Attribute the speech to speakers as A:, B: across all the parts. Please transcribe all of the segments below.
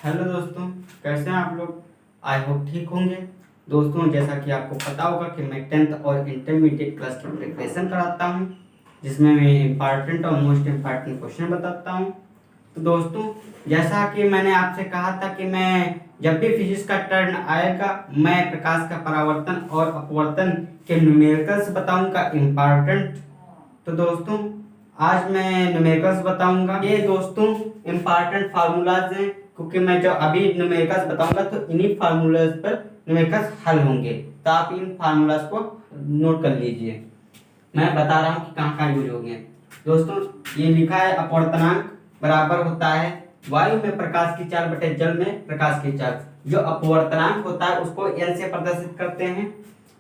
A: Hello दोस्तों, कैसे हैं आप लोग। आई होप ठीक होंगे। दोस्तों, जैसा कि आपको पता होगा कि मैं 10th और इंटरमीडिएट क्लास की प्रिपरेशन कराता हूं, जिसमें मैं इम्पॉर्टेंट और मोस्ट इम्पॉर्टेंट क्वेश्चन बताता हूं। तो दोस्तों, जैसा कि मैंने आपसे कहा था कि मैं जब भी फिजिक्स का टर्न आएगा मैं प्रकाश का परावर्तन और अपवर्तन के न्यूमेरिकल्स बताऊंगा इम्पॉर्टेंट। तो दोस्तों, आज मैं न्यूमेरिकल्स बताऊंगा। ये दोस्तों इम्पॉर्टेंट फार्मूलाज हैं, क्योंकि मैं जो अभी न्यूमेरिकल्स बताऊंगा तो इन्हीं फार्मूलाज पर न्यूमेरिकल्स हल होंगे। तो आप इन फार्मूलाज को नोट कर लीजिए। मैं बता रहा हूँ कि कहाँ कहाँ यूज होंगे। दोस्तों, ये लिखा है अपवर्तनांक बराबर होता है वायु में प्रकाश की चाल बटे जल में प्रकाश की चाल। जो अपवर्तनांक होता है उसको n से प्रदर्शित करते हैं,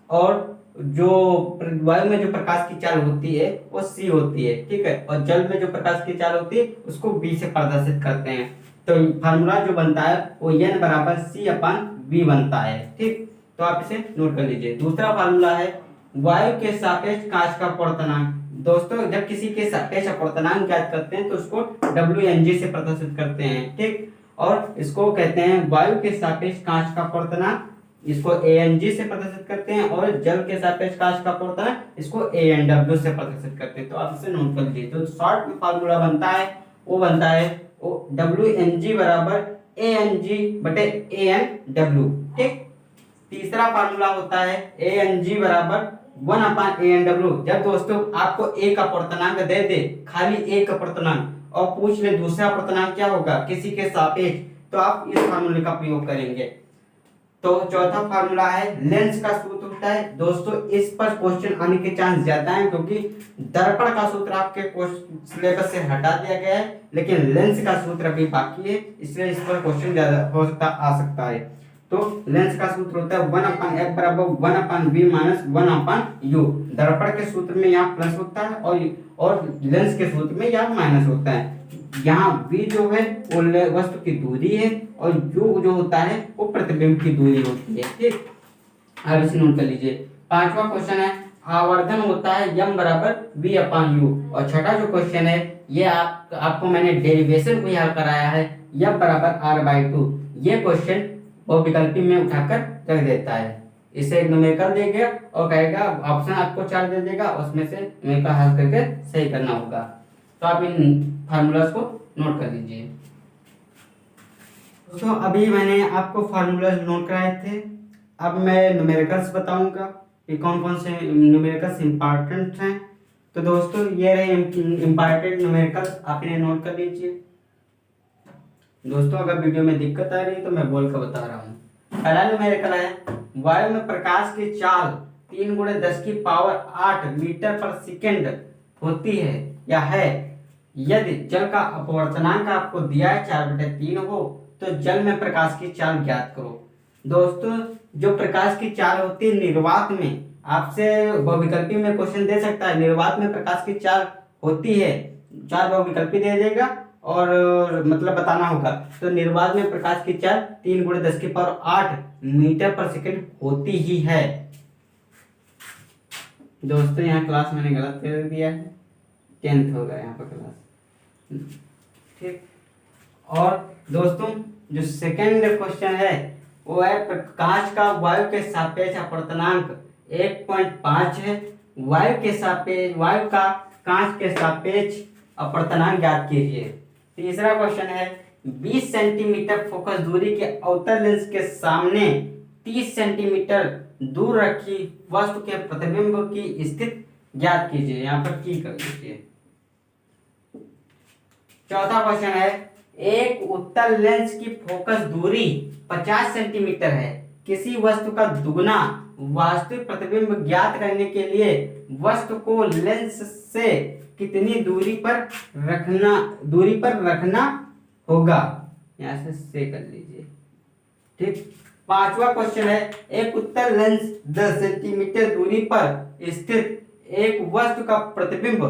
A: और जो वायु में जो प्रकाश की चाल होती है वो c होती है, ठीक है। और जल में जो प्रकाश की चाल होती है उसको b से प्रदर्शित करते हैं। तो फार्मूला जो बनता है वो n बराबर c/v बनता है, ठीक। तो आप इसे नोट कर लीजिए। दूसरा फार्मूला है वायु के सापेक्ष कांच का अपवर्तनांक। दोस्तों, जब किसी के सापेक्ष अपवर्तनांक ज्ञात करते हैं तो उसको Wng से प्रदर्शित करते हैं, ठीक। और इसको कहते हैं वायु के सापेक्ष कांच का अपवर्तनांक, इसको Ang से प्रदर्शित करते हैं। और जल के सापेक्ष कांच का अपवर्तनांक इसको Anw से प्रदर्शित करते हैं। तो आप इसे नोट कर लीजिए। तो शॉर्ट में फार्मूला बनता है वो बनता है Wng बराबर Ang बटे Anw, ठीक। तीसरा फार्मूला होता है Ang बराबर 1/Anw। जब दोस्तों आपको एक अपवर्तनांक दे दे, खाली एक अपवर्तनांक, और पूछ ले दूसरा अपवर्तनांक क्या होगा किसी के सापेक्ष, तो आप इस फार्मूले का प्रयोग करेंगे। तो चौथा फार्मूला है लेंस का सूत्र होता है। दोस्तों, इस पर क्वेश्चन आने के चांस ज्यादा हैं, क्योंकि दर्पण का सूत्र आपके सिलेबस से हटा दिया गया है, लेकिन लेंस का सूत्र अभी बाकी है, इसलिए इस पर क्वेश्चन ज्यादा हो सकता आ सकता है। तो लेंस का सूत्र होता है 1/f बराबर 1/v माइनस 1/u। दर्पण के सूत्र में यहाँ प्लस होता है और लेंस के सूत्र में यहाँ माइनस होता है। यहाँ v जो है वो वस्तु की दूरी है, और u जो होता है वो प्रतिबिंब की दूरी होती है, ठीक। अब इसे नोट कर लीजिए। पांचवा क्वेश्चन है आवर्धन होता है m बराबर v/u। और छठा जो क्वेश्चन है ये आपको मैंने डेरिवेशन को ही हल कराया है, m बराबर r/2। ये क्वेश्चन वो विकल्पी में उठाकर रख देता है। इसे एक न्यूमेरिकल देगा और कहेगा ऑप्शन आपको 4 दे देगा, उसमें से न्यूमेरिकल हल करके सही करना होगा। तो आप इन फार्मूलाज को नोट कर लीजिए। दोस्तों, अभी मैंने आपको फार्मूलाज नोट कराए थे। अब मैं न्यूमेरिकल्स बताऊंगा कि कौन कौन से न्यूमेरिकल्स इंपॉर्टेंट हैं। तो दोस्तों, ये रहे इंपॉर्टेंट न्यूमेरिकल्स, आप इन्हें नोट कर लीजिए। दोस्तों, अगर वीडियो में दिक्कत आ रही है तो मैं बोल कर बता रहा हूँ। पहला न्यूमेरिकल है वायु में प्रकाश की चाल 3 × 10⁸ मीटर पर सेकेंड होती है या है। यदि जल का अपवर्तनांक आपको दिया है 4/3 हो, तो जल में प्रकाश की चाल ज्ञात करो। दोस्तों, जो प्रकाश की चाल होती है निर्वात में, आपसे बहुविकल्पी में क्वेश्चन दे सकता है निर्वात में प्रकाश की चाल होती है, 4 बहुविकल्पी दे देगा और मतलब बताना होगा। तो निर्वात में प्रकाश की चाल 3 × 10⁸ मीटर पर सेकेंड होती ही है। दोस्तों, यहाँ क्लास मैंने गलत कर दिया है, 10th होगा यहाँ पर क्लास, ठीक। और दोस्तों, जो सेकेंड क्वेश्चन है वो है प्रकाश का वायु के सापेक्ष अपवर्तनांक 1.5 है। वायु का कांच के सापेक्ष अपवर्तनांक ज्ञात कीजिए। तीसरा क्वेश्चन है 20 सेंटीमीटर फोकस दूरी के अवतल लेंस के सामने 30 सेंटीमीटर दूर रखी वस्तु के प्रतिबिंब की स्थिति ज्ञात कीजिए। यहाँ पर की कर लीजिए। चौथा क्वेश्चन है एक उत्तल लेंस की फोकस दूरी 50 सेंटीमीटर है। किसी वस्तु का दुगना वास्तविक प्रतिबिंब ज्ञात करने के लिए वस्तु को लेंस से कितनी दूरी पर रखना होगा। यहां से कर लीजिए, ठीक। पांचवा क्वेश्चन है एक उत्तल लेंस 10 सेंटीमीटर दूरी पर स्थित एक वस्तु का प्रतिबिंब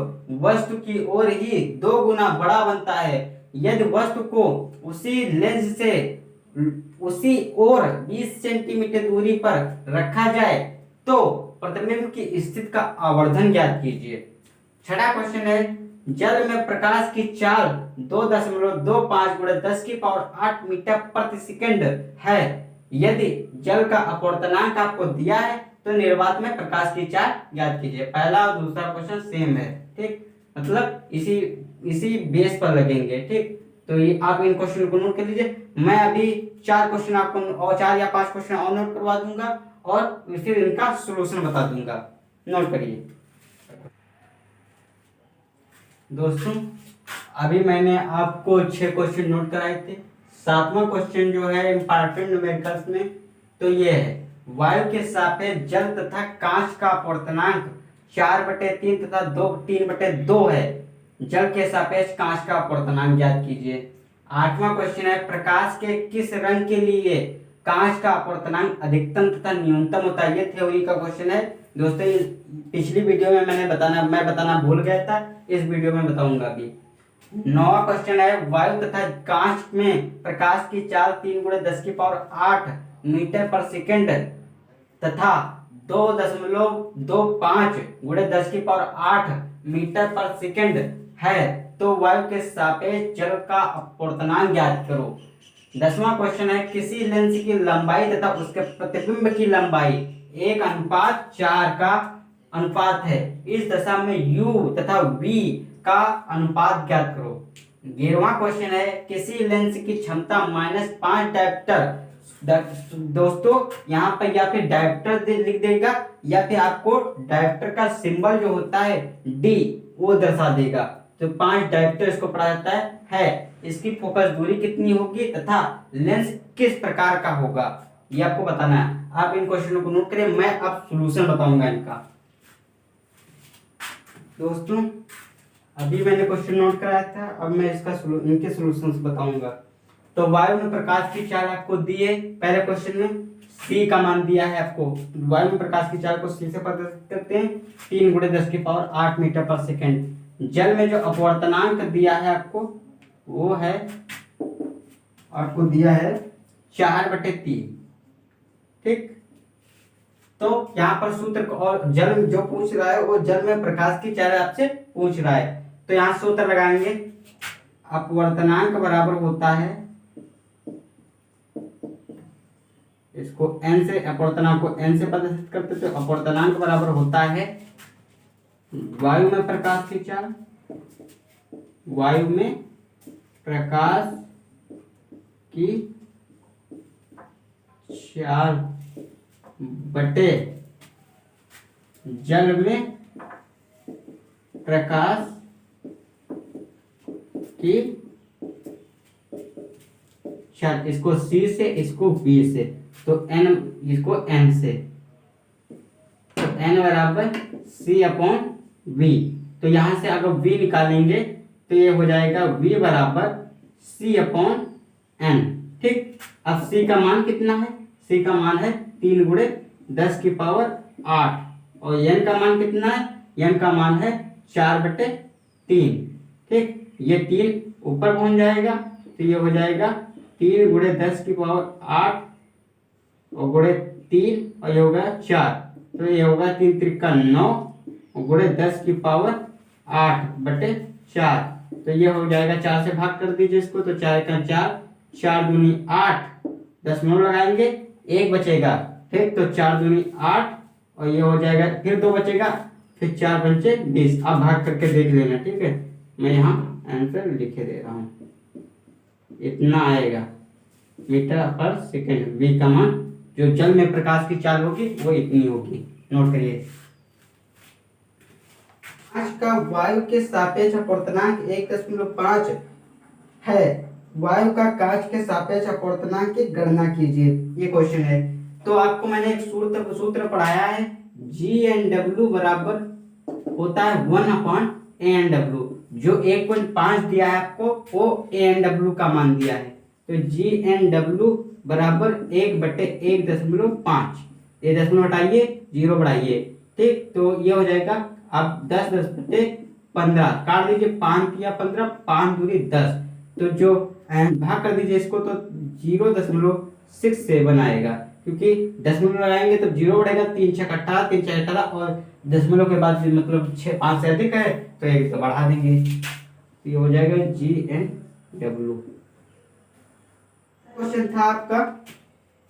A: वस्तु की ओर ही 2 गुना बड़ा बनता है। यदि वस्तु को उसी लेंस से उसी ओर 20 सेंटीमीटर दूरी पर रखा जाए तो प्रतिबिंब की स्थिति का आवर्धन ज्ञात कीजिए। छठा क्वेश्चन है जल में प्रकाश की चाल 2.25 गुणे 10⁸ मीटर प्रति सेकंड है। यदि जल का अपवर्तनांक आपको दिया है तो निर्वात में प्रकाश की चाल ज्ञात कीजिए। पहला और दूसरा क्वेश्चन सेम है, ठीक, मतलब इसी बेस पर लगेंगे, ठीक। तो ये आप इन क्वेश्चन को नोट कर लीजिए। मैं अभी 4 क्वेश्चन आपको और 4 या 5 क्वेश्चन और नोट करवा दूंगा और फिर इनका सॉल्यूशन बता दूंगा। नोट करिए दोस्तों, अभी मैंने आपको 6 क्वेश्चन नोट कराए थे। 7वां क्वेश्चन जो है इंपॉर्टेंट न्यूमेरिकल्स में, तो ये है वायु के सापेक्ष जल तथा कांच का अपवर्तनांक 4/3 तथा 3/2 है। जल के सापेक्ष कांच का अपवर्तनांक ज्ञात कीजिए। 8वां क्वेश्चन है प्रकाश के किस रंग के लिए कांच का अपवर्तनांक अधिकतम तथा न्यूनतम होता है। ये थ्योरी का क्वेश्चन है दोस्तों। पिछली वीडियो में मैं बताना भूल गया था, इस वीडियो में बताऊंगा अभी। 9वां क्वेश्चन है वायु तथा कांच में प्रकाश की चाल 3 × 10⁸ मीटर पर सेकंड तथा 2.25 × 10⁸ मीटर पर सेकंड है, तो वायु के सापेक्ष जल का अपवर्तनांक ज्ञात करो। 10वां क्वेश्चन है किसी लेंस की लंबाई तथा उसके प्रतिबिंब की लंबाई 1:4 का अनुपात है। इस दशा में u तथा v का अनुपात ज्ञात करो। 11वां क्वेश्चन है किसी लेंस की क्षमता -5 डायोप्टर। दोस्तों यहाँ पर या फिर डायोप्टर लिख देगा या फिर आपको डायोप्टर का सिंबल जो होता है D वो दर्शा देगा। तो 5 डायोप्टर इसको पढ़ा जाता है। इसकी फोकस दूरी कितनी होगी तथा लेंस किस प्रकार का होगा ये आपको बताना है। आप इन क्वेश्चनों को नोट करें, मैं अब सॉल्यूशन बताऊंगा इनका। दोस्तों अभी मैंने क्वेश्चन नोट कराया था, अब मैं इनके सॉल्यूशंस बताऊंगा। तो वायु में प्रकाश की चाल आपको दी है, पहले क्वेश्चन में c का मान दिया है आपको। वायु में प्रकाश की चाल को c से प्रदर्शित करते हैं 3 × 10⁸ मीटर पर सेकंड। जल में जो अपवर्तनांक दिया है आपको वो है, आपको दिया है 4/3, ठीक। तो यहाँ पर सूत्र और जल जो पूछ रहा है वो जल में प्रकाश की चाल आपसे पूछ रहा है, तो यहाँ सूत्र लगाएंगे। अपवर्तनांक बराबर होता है, इसको n से, अपवर्तनांक को n से प्रदर्शित करते तो अपवर्तनांक बराबर होता है वायु में प्रकाश की चाल, वायु में प्रकाश की चाल बटे जल में प्रकाश की चाल। इसको C से, इसको V से, तो n, इसको n से, तो n बराबर C/V। तो यहां से अगर V निकालेंगे तो ये हो जाएगा V बराबर C/n, ठीक। अब C का मान कितना है, C का मान है 3 × 10⁸, और n का मान कितना है, n का मान है 4/3, ठीक। ये 3 ऊपर पहुंच जाएगा तो ये हो जाएगा 3 × 10⁸ और × 3 और ये होगा 4, तो ये होगा 3 × 3 9 और × 10⁸ तो ये हो जाएगा 4 से भाग कर दीजिए इसको, तो 4 का 4, 4 दूनी 8, दशमलव लगाएंगे 1 बचेगा, ठीक। तो 4 दूनी 8 और ये हो जाएगा, फिर 2 बचेगा, फिर 4 पंचे 20। अब भाग करके देख लेना, ठीक है। मैं यहाँ आंसर लिखे दे रहा हूँ, इतना आएगा मीटर पर सेकंड। v का मान जो जल में प्रकाश की चाल होगी वो इतनी होगी, नोट करिए। कांच का वायु के सापेक्ष अपवर्तनांक 1.5 है। वायु का कांच के सापेक्ष अपवर्तनांक की गणना कीजिए, ये क्वेश्चन है। तो आपको मैंने एक सूत्र पढ़ाया है, G/W बराबर होता है 1/ANW। जो 1.5 दिया है आपको वो ANW का मान दिया है, तो G/W बराबर 1/1.5। ये दशमलव हटाइए, 0 बढ़ाइए, ठीक। तो ये हो जाएगा अब 10/15 काट दीजिए, 5 या 15, 5 दूनी 10, तो जो भाग कर दीजिए इसको, तो 0.67 आएगा, क्योंकि दशमलव लगाएंगे तो 0 बढ़ेगा, 3 × 6 = 18, 3 × 6 = 18 और दशमलव के बाद मतलब 5 से अधिक है तो 1 तो बढ़ा देंगे, तो ये हो जाएगा GNW। क्वेश्चन था आपका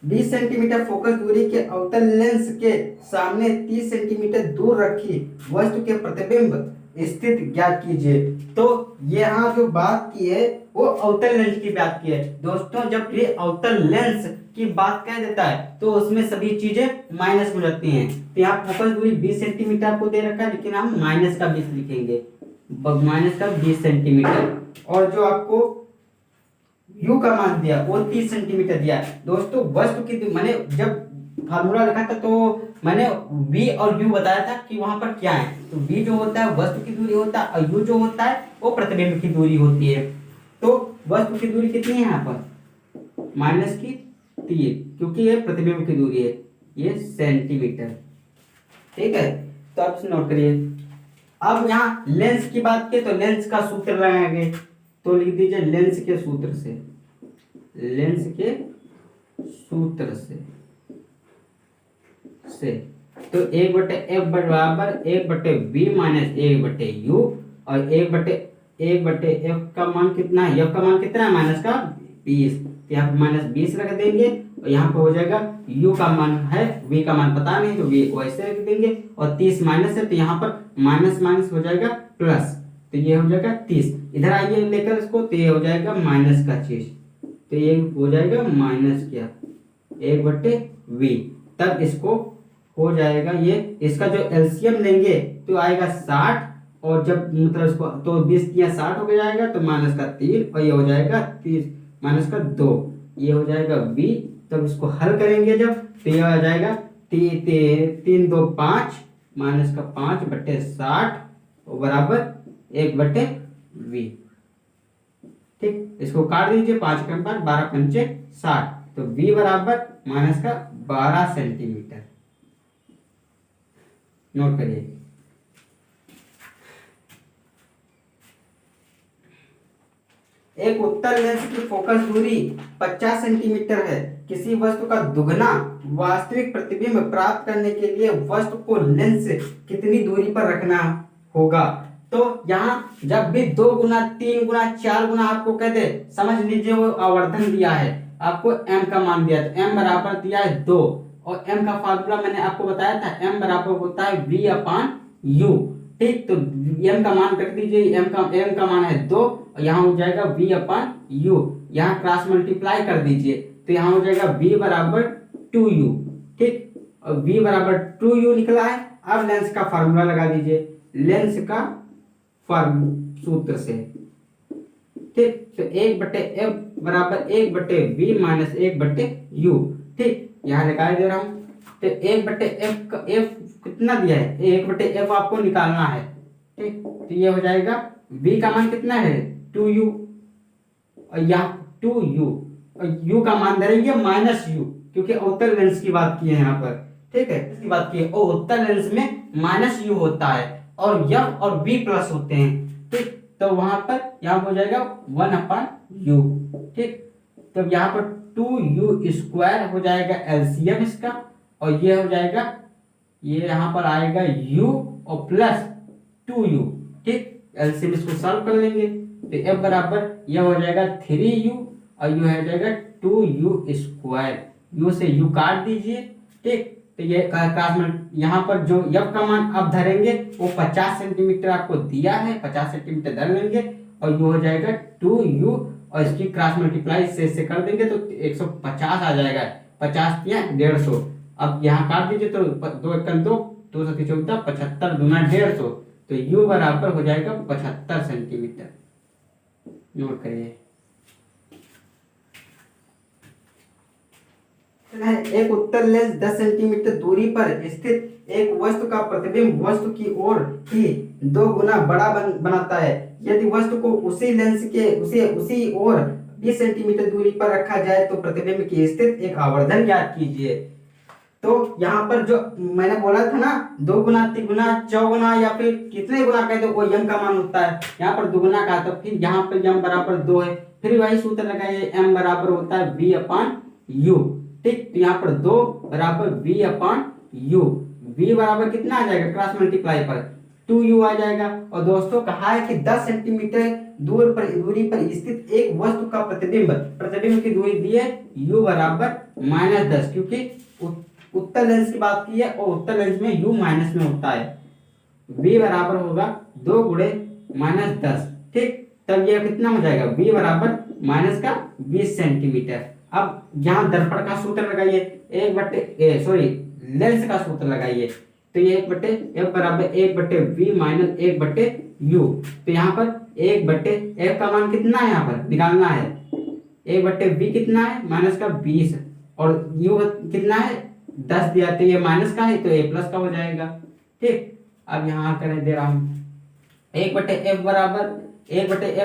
A: 20 सेंटीमीटर फोकस दूरी के अवतल लेंस के सामने 30 सेंटीमीटर दूर रखी वस्तु के प्रतिबिंब स्थिति ज्ञात कीजिए। तो यहाँ जो बात की है वो अवतल लेंस की बात की है दोस्तों। जब ये अवतल लेंस की बात कह देता है तो उसमें सभी चीजें माइनस हो जाती हैं। तो यहाँ फोकस दूरी 20 सेंटीमीटर आपको दे रखा है, लेकिन हम माइनस का 20 लिखेंगे, माइनस का 20 सेंटीमीटर। और जो आपको यू का मान दिया वो 30 सेंटीमीटर दिया दोस्तों। वस्तु की मैंने जब फार्मूला लिखा था तो मैंने v और u बताया था कि वहां पर क्या है। तो v जो होता है वस्तु की दूरी होता है और u जो होता है वो प्रतिबिंब की दूरी होती है। तो वस्तु की दूरी कितनी है यहाँ पर -3, क्योंकि ये प्रतिबिंब की दूरी है, ये सेंटीमीटर। ठीक है, तो आप नोट करिए। अब यहाँ लेंस की बात की तो लेंस का सूत्र लगाएंगे, तो लिख दीजिए लेंस के सूत्र से, लेंस के सूत्र से तो 1/f बराबर 1/v माइनस 1/u और 1/f का मान कितना है, f का मान कितना है माइनस का 20, तो यहाँ पर -20 रख देंगे और यहाँ पर हो जाएगा u का मान है, v का मान पता नहीं तो v वैसे रख देंगे और 30 माइनस है तो यहाँ पर माइनस माइनस हो जाएगा प्लस, तो ये हो जाएगा 30। इधर आइए लेकर इसको, तो ये हो जाएगा माइनस का चीज, तो ये हो जाएगा माइनस क्या 1/v। तब इसको हो जाएगा ये, इसका जो एलसीएम लेंगे तो आएगा 60 और जब मतलब इसको तो 20 दिया 60 हो जाएगा तो -3 और ये हो जाएगा 30 -2, ये हो जाएगा v। तब इसको हल करेंगे जब तो ये आ जाएगा 3 2 5 -5/60 बराबर 1/v। ठीक, इसको काट दीजिए, 5 के 5 12 पंचे 60, तो v बराबर -12 सेंटीमीटर। नोट करिए। एक उत्तल लेंस की फोकस दूरी 50 सेंटीमीटर है। किसी वस्तु का दुगना वास्तविक प्रतिबिंब प्राप्त करने के लिए वस्तु को लेंस से कितनी दूरी पर रखना होगा। तो यहाँ जब भी 2 गुना 3 गुना 4 गुना आपको कहते समझ लीजिए वो आवर्धन दिया है, आपको m का मान दिया तो m बराबर दिया है 2 और m का फार्मूला मैंने आपको बताया था, m बराबर होता है v/u। ठीक, तो m का मान रख दीजिए, m का मान है 2 और यहाँ हो जाएगा v/u, यहाँ क्रॉस मल्टीप्लाई कर दीजिए तो यहाँ हो जाएगा v बराबर 2u। ठीक, और v बराबर 2u निकला है। अब लेंस का फार्मूला लगा दीजिए, लेंस का सूत्र से। ठीक, तो 1/f बराबर 1/v माइनस 1/u। ठीक, यहाँ निकाल दे रहा हूं, तो 1/f का f कितना दिया है, 1/f आपको निकालना है। ठीक, तो ये हो जाएगा v का मान कितना है 2u और यहाँ 2u और u का मान धरेंगे -u, क्योंकि उत्तल लेंस की बात की है यहाँ पर। ठीक है, इसकी बात की है और उत्तल लेंस में -u होता है और f और v प्लस होते हैं। ठीक, तो वहां पर यहाँ हो जाएगा 1/u। ठीक, तो यहाँ पर 2u² हो जाएगा एलसीएम इसका और ये हो जाएगा, ये यहाँ पर आएगा u और प्लस 2u। ठीक, एलसीएम इसको सॉल्व कर लेंगे तो f बराबर यह हो जाएगा 3u और यू हो जाएगा 2u², u से u काट दीजिए। ठीक, तो ये यहाँ पर जो f का मान आप धरेंगे वो 50 सेंटीमीटर आपको दिया है, 50 सेंटीमीटर धर लेंगे और ये हो जाएगा 2u और इसकी क्रॉस मल्टीप्लाई से कर देंगे तो 150 आ जाएगा, 50 या 150। अब यहाँ काट दीजिए तो 2 × 2 2 × 14 75 दूना 150, तो u बराबर हो जाएगा 75 सेंटीमीटर। नोट करिए। एक उत्तल लेंस 10 सेंटीमीटर दूरी पर स्थित एक वस्तु का प्रतिबिंब वस्तु की ओर ही 2 गुना बड़ा बनाता है। यदि वस्तु को उसी लेंस के उसी ओर 20 सेंटीमीटर दूरी पर रखा जाए तो प्रतिबिंब की स्थिति एक आवर्धन ज्ञात कीजिए। तो यहाँ पर जो मैंने बोला था ना 2 गुना 3 गुना 4 गुना या फिर कितने गुना कहते वो m का मान होता है, यहाँ पर 2 गुना का तो फिर यहाँ पर m बराबर 2 है, फिर वही सूत्र लगाइए m बराबर होता है v/u। ठीक, तो यहाँ पर 2 बराबर v/u, v v बराबर कितना आ जाएगा, क्रॉस मल्टीप्लाई पर 2u आ जाएगा। और दोस्तों कहा है कि 10 सेंटीमीटर दूरी पर स्थित एक वस्तु का प्रतिबिंब की दूरी दी है u बराबर -10, क्योंकि उत्तल लेंस की बात की है और उत्तल लेंस में u माइनस में होता है। v बराबर होगा 2 गुणे -10, ठीक। तब ये कितना हो जाएगा, v बराबर -20 सेंटीमीटर। अब यहाँ दर्पण का सूत्र लगाइए, लेंस का सूत्र लगाइए। तो ये 1/f बराबर 1/v माइनस 1/u। तो यहाँ पर 1/f का मान कितना है, यहाँ पर निकालना है 1/v कितना है माइनस का 20 और u कितना है 10 दिया, तो ये माइनस का है तो a प्लस का हो जाएगा, ठीक। अब यहाँ करें दे रहा हूँ 1/f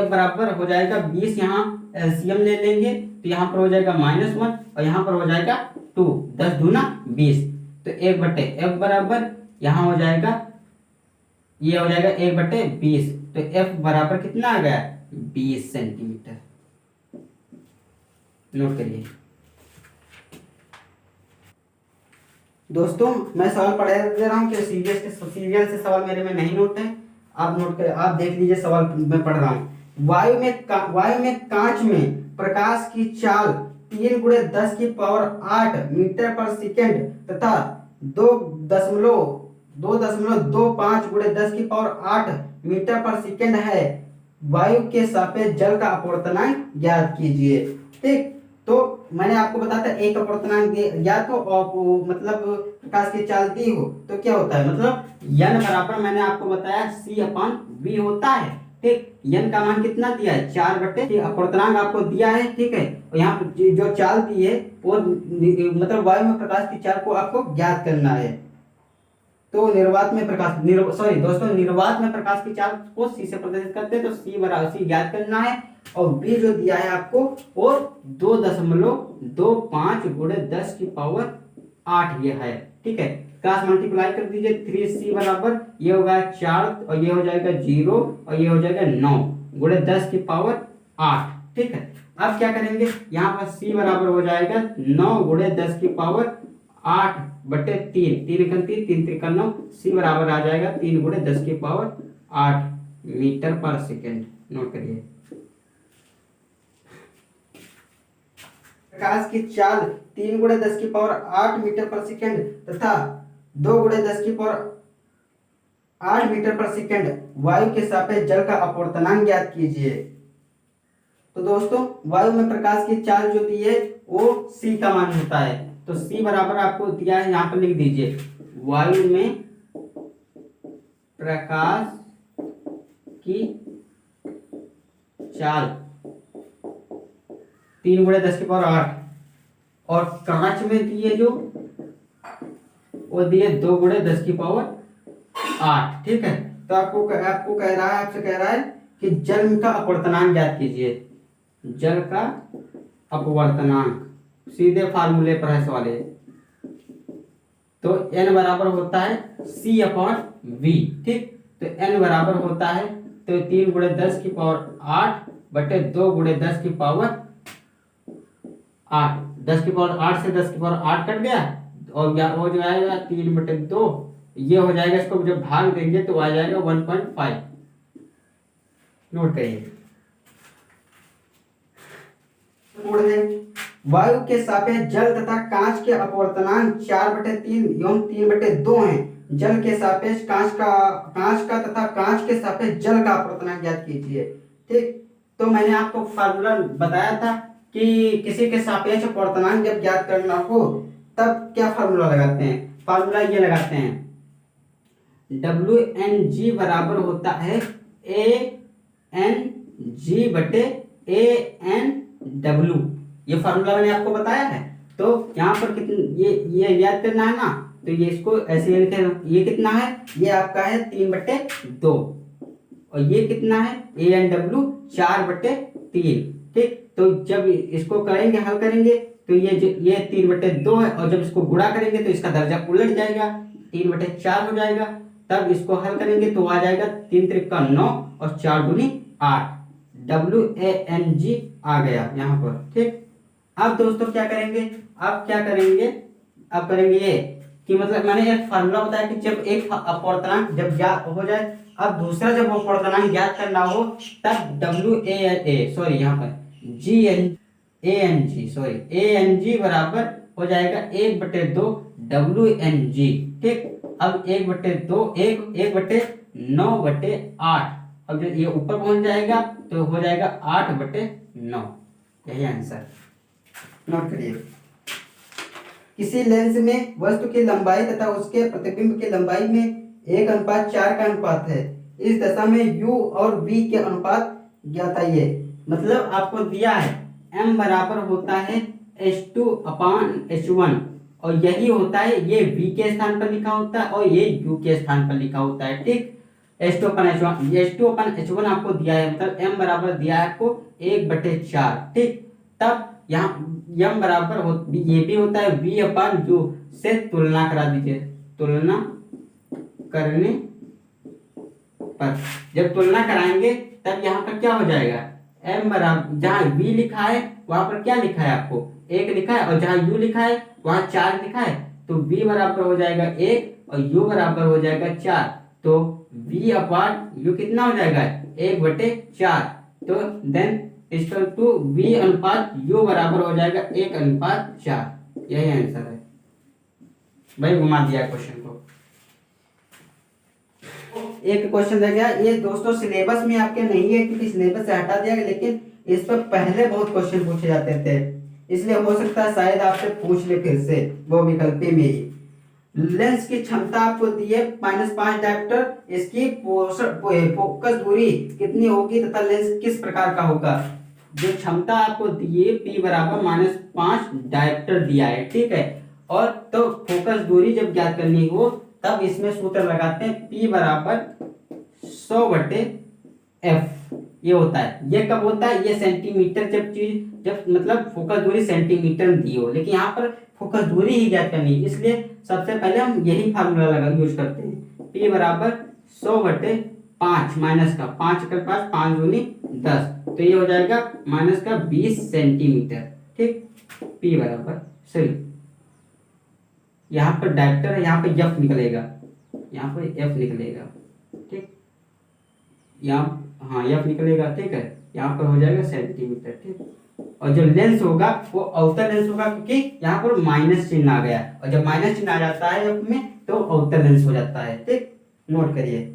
A: बराबर हो जाएगा 20, यहाँ एलसीएम ले लेंगे तो यहाँ पर हो जाएगा -1 और यहाँ पर हो जाएगा 2, 10 दूना 20। तो 1/f बराबर यहाँ हो जाएगा, ये हो जाएगा 1/20। तो f बराबर कितना आ गया 20 सेंटीमीटर। नोट करिए दोस्तों, मैं सवाल पढ़ा दे रहा हूँ कि सीरियल से सवाल मेरे में नहीं नोट है, आप नोट कर आप देख लीजिए सवाल मैं पढ़ रहा हूँ। वायु में कांच में प्रकाश की चाल 3 × 10⁸ मीटर पर सेकेंड तथा 2.25 × 10⁸ मीटर पर सेकेंड है। वायु के सापेक्ष जल का अपवर्तनांक ज्ञात कीजिए, ठीक। तो मैंने आपको बताया था एक अपवर्तनांक या तो मतलब प्रकाश की चाल दी हो तो क्या होता है, मतलब n बराबर मैंने आपको बताया c/v होता है, ठीक। n का मान कितना दिया है 4/, अपवर्तनांक आपको दिया है, ठीक है। और यहाँ पर जो चाल दी है वो मतलब वायु में प्रकाश की चाल को आपको ज्ञात करना है। तो निर्वात में प्रकाश की चाल को c से प्रदर्शित करते हैं, तो c बराबर c ज्ञात करना है और b जो दिया है आपको वो 2.25 × 10⁸ ये है, ठीक है। क्रॉस मल्टीप्लाई कर दीजिए, 3c बराबर ये होगा 4 और ये हो जाएगा 0 और ये हो जाएगा 9 × 10⁸, ठीक है। अब क्या करेंगे, यहाँ पर c बराबर हो जाएगा 9 × 10⁸ 3 9, c बराबर आ जाएगा 3 × 10⁸ मीटर पर सेकेंड। नोट करिए प्रकाश की चाल 3 × 10⁸ मीटर पर सेकेंड तथा 2 × 10⁸ मीटर पर सेकेंड वायु के सापेक्ष जल का अपवर्तनांक ज्ञात कीजिए। तो दोस्तों वायु में प्रकाश की चाल जो दी है वो c का मान होता है, तो c बराबर आपको दिया है, यहाँ पर लिख दीजिए वायु में प्रकाश की चाल 3 × 10⁸ और कांच में दिए जो वो दिए 2 × 10⁸, ठीक है। तो आपको कह रहा है, आपसे कह रहा है कि जल का अपवर्तनांक ज्ञात कीजिए। जल का अपवर्तनांक सीधे फार्मूले पर है सवाल है। तो n बराबर होता है c/v, ठीक। तो n बराबर होता है तो 3 × 10⁸ बटे 2 × 10⁸, 10⁸ से 10⁸ कट गया और या हो जाएगा 3/2, ये हो जाएगा, इसको जब भाग देंगे तो आ जाएगा 1.5। नोट करिए वायु के सापेक्ष जल तथा कांच के अपवर्तनांक 4/3 एवं 3/2 हैं। जल के सापेक्ष कांच का तथा कांच के सापेक्ष जल का अपवर्तनांक ज्ञात कीजिए, ठीक। तो मैंने आपको फार्मूला बताया था कि किसी के सापेक्ष अपवर्तनांक जब ज्ञात करना हो तब क्या फार्मूला लगाते हैं, फार्मूला ये लगाते हैं WNG बराबर होता है ANG/ANW। ये फार्मूला मैंने आपको बताया है। तो यहाँ पर कितनी ये याद करना है ना, तो ये इसको ऐसे लिखे, ये कितना है, ये आपका है 3/2 और ये कितना है ANW 4/3, ठीक। तो जब इसको करेंगे हल करेंगे तो ये 3/2 है और जब इसको गुणा करेंगे तो इसका दर्जा उलट जाएगा, 3/4 हो जाएगा। तब इसको हल करेंगे तो आ जाएगा 3 × 9 और 4 × 8 WANG आ गया यहाँ पर, ठीक। अब दोस्तों क्या करेंगे, अब करेंगे ये कि मतलब मैंने एक फार्मूला बताया कि जब एक अपूर्णांक जब ज्ञात हो जाए, अब दूसरा जब अपूर्णांक ज्ञात करना हो तब यहाँ पर ए एन जी बराबर हो जाएगा 1/2 WNG। ठीक, अब 1/2 1/9/8, अब जब ये ऊपर पहुंच जाएगा तो हो जाएगा 8/9। यही आंसर नोट करिए। किसी लेंस में वस्तु की लंबाई तथा उसके प्रतिबिंब की लंबाई में 1:4 का अनुपात है। इस दशा में u और v के अनुपात ज्ञात है। मतलब आपको दिया है m बराबर होता है H2/H1 और यही होता है, ये v के स्थान पर लिखा होता है और ये u के स्थान पर लिखा होता है। ठीक, H2/H1 आपको दिया है, मतलब m बराबर दिया है आपको 1/4। ठीक, तब यहाँ यम बराबर ये भी होता है v/u से तुलना करा दीजिए। तुलना करने पर जब तुलना कराएंगे तब यहाँ पर क्या हो जाएगा, m बराबर जहाँ v लिखा है वहां पर क्या लिखा है, आपको 1 लिखा है, और जहाँ u लिखा है वहां 4 लिखा है, तो v बराबर हो जाएगा 1 और u बराबर हो जाएगा 4। तो v/u कितना हो जाएगा 1/4। तो देन इक्वल टू v/u बराबर हो जाएगा 1:4। यही आंसर है भाई, घुमा दिया क्वेश्चन को। एक क्वेश्चन रह गया, ये दोस्तों सिलेबस में आपके नहीं है क्योंकि सिलेबस से हटा दिया गया, लेकिन इस पर पहले बहुत क्वेश्चन पूछे जाते थे, इसलिए हो सकता है शायद आपसे पूछ ले फिर से, वो विकल्प में ही। लेंस की क्षमता आपको दी है -5 डायोप्टर, इसकी फोकस दूरी कितनी होगी तथा लेंस किस प्रकार का होगा। जो क्षमता आपको दी है P बराबर -5 डायोप्टर दिया है। ठीक है, और तो फोकस दूरी जब ज्ञात करनी हो तब इसमें सूत्र लगाते हैं P बराबर 100/F। ये होता है, ये कब होता है, ये सेंटीमीटर जब मतलब फोकस दूरी सेंटीमीटर में दी हो, लेकिन यहाँ पर फोकस दूरी ही ज्ञात करनी है, इसलिए सबसे पहले हम यही फार्मूला यूज करते हैं। P बराबर 100/5 माइनस का 5 के पास 5 दूनी 10, तो ये हो जाएगा माइनस का 20 सेंटीमीटर। ठीक, P बराबर सही, यहाँ पर डायोप्टर है, यहाँ पे F निकलेगा, यहाँ पर F निकलेगा। ठीक, यहाँ हाँ F निकलेगा। ठीक है, यहाँ पर हो जाएगा सेंटीमीटर। ठीक, और जो लेंस होगा वो अवतल लेंस होगा क्योंकि यहाँ पर माइनस चिन्ह आ गया, और जब माइनस चिन्ह आ जाता है F में तो अवतल लेंस हो जाता है। ठीक, नोट करिए।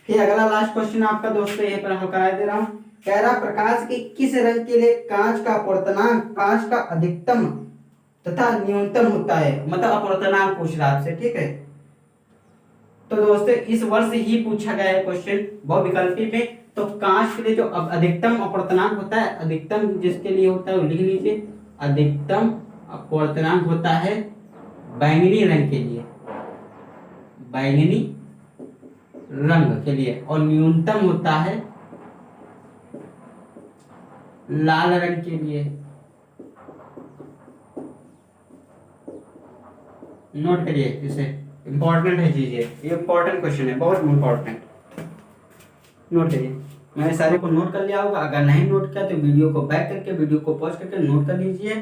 A: फिर अगला लास्ट क्वेश्चन आपका दोस्तों यहीं पर हल करा दे रहा हूँ। कह रहा प्रकाश के किस रंग के लिए कांच का अपवर्तनांक कांच का अधिकतम तथा न्यूनतम होता है, मतलब अपवर्तनांक पूछ रहा आपसे। ठीक है, तो दोस्तों इस वर्ष ही पूछा गया है क्वेश्चन बहुविकल्पी में। तो कांच के लिए जो अधिकतम अपवर्तनांक होता है, अधिकतम जिसके लिए होता है वो लिख लीजिए। अधिकतम अपवर्तनांक होता है बैंगनी रंग के लिए, बैंगनी रंग के लिए, और न्यूनतम होता है लाल रंग के लिए। नोट करिए, इसे इंपॉर्टेंट है चीज, ये इंपॉर्टेंट क्वेश्चन है, बहुत इंपॉर्टेंट। नोट करिए, मैंने सारे को नोट कर लिया होगा, अगर नहीं नोट किया तो वीडियो को बैक करके वीडियो को पॉज करके नोट कर लीजिए।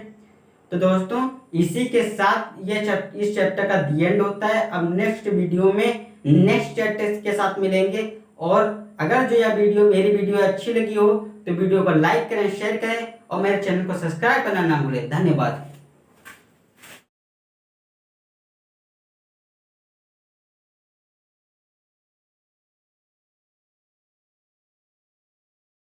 A: तो दोस्तों इसी के साथ इस चैप्टर का दी एंड होता है। अब नेक्स्ट वीडियो में नेक्स्ट चैप्टर के साथ मिलेंगे, और अगर जो यह वीडियो मेरी वीडियो अच्छी लगी हो तो वीडियो को लाइक करें, शेयर करें और मेरे चैनल को सब्सक्राइब करना ना भूलें। धन्यवाद।